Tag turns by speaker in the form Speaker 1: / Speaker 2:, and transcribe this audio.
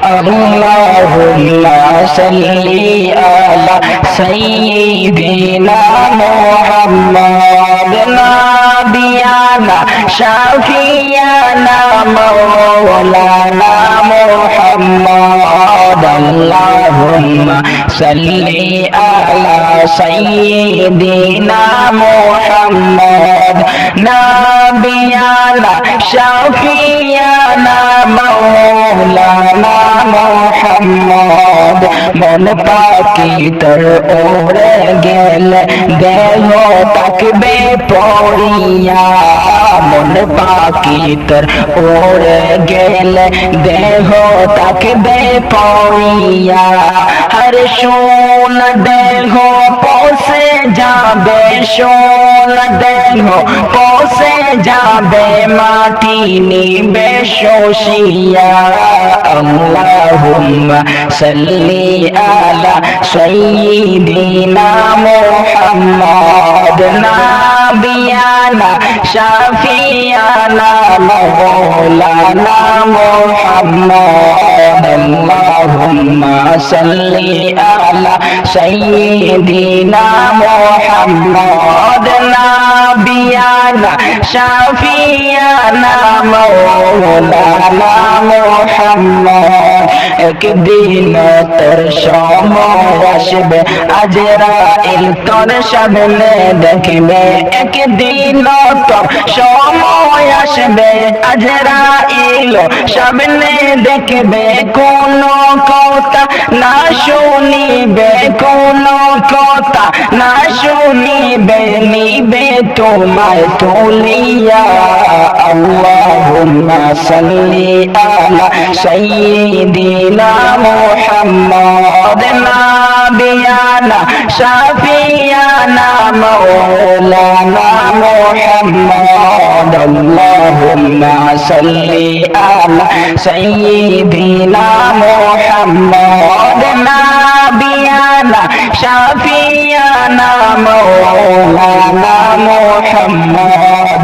Speaker 1: আল্লাহুম্মা সাল্লি আলা সাইয়্যিদিনা মুহাম্মাদ নাবিয়ানা শাফিয়ানা মাওলানা মুহাম্মাদ আল্লাহুম্মা সাল্লি আলা সাইয়্যিদিনা মুহাম্মাদ নাবিয়ানা শাফিয়ানা মাওলানা মুহাম্মাদ মন পাকি তোর ওরে গেলে দেহ তাকবে পড়িয়া মন পাকি তোর ওরে গেলে দেহ তাকবে পড়িয়া হর শোন দেহ পৌঁছে যাবে শোন দেহ পৌঁছে যাবে মাটি নিবে শোষিয়া আল্লাহুম্মা সাল্লি আলা সাইয়্যিদিনা মুহাম্মাদ নাবিয়ানা শাফিয়ানা মাওলানা মুহাম্মাদ আল্লাহুম্মা সাল্লি আলা সাইয়্যিদিনা মুহাম্মাদ নাবিয়ানা শাফিয়ানা মাওলানা মুহাম্মাদ একদিন তোর সময় আসবে আজরাইল তোর সামনে দেখবে একদিন তোর সময় আসবে আজরাইল সামনে দেখবে কোনো কথা না শুনিবে কোনো কথা না শুনিবে নিবে তোমায় তুলিয়া আল্লাহুম্মা সাল্লি আলা সাইয়্যিদিনা মুহাম্মাদ নাবিয়ানা শাফিয়ানা মাওলানা মুহাম্মাদ আল্লাহুম্মা সাল্লি আলা সাইয়্যিদিনা মুহাম্মাদ নাবিয়ানা শাফিয়ানা মাওলানা মুহাম্মাদ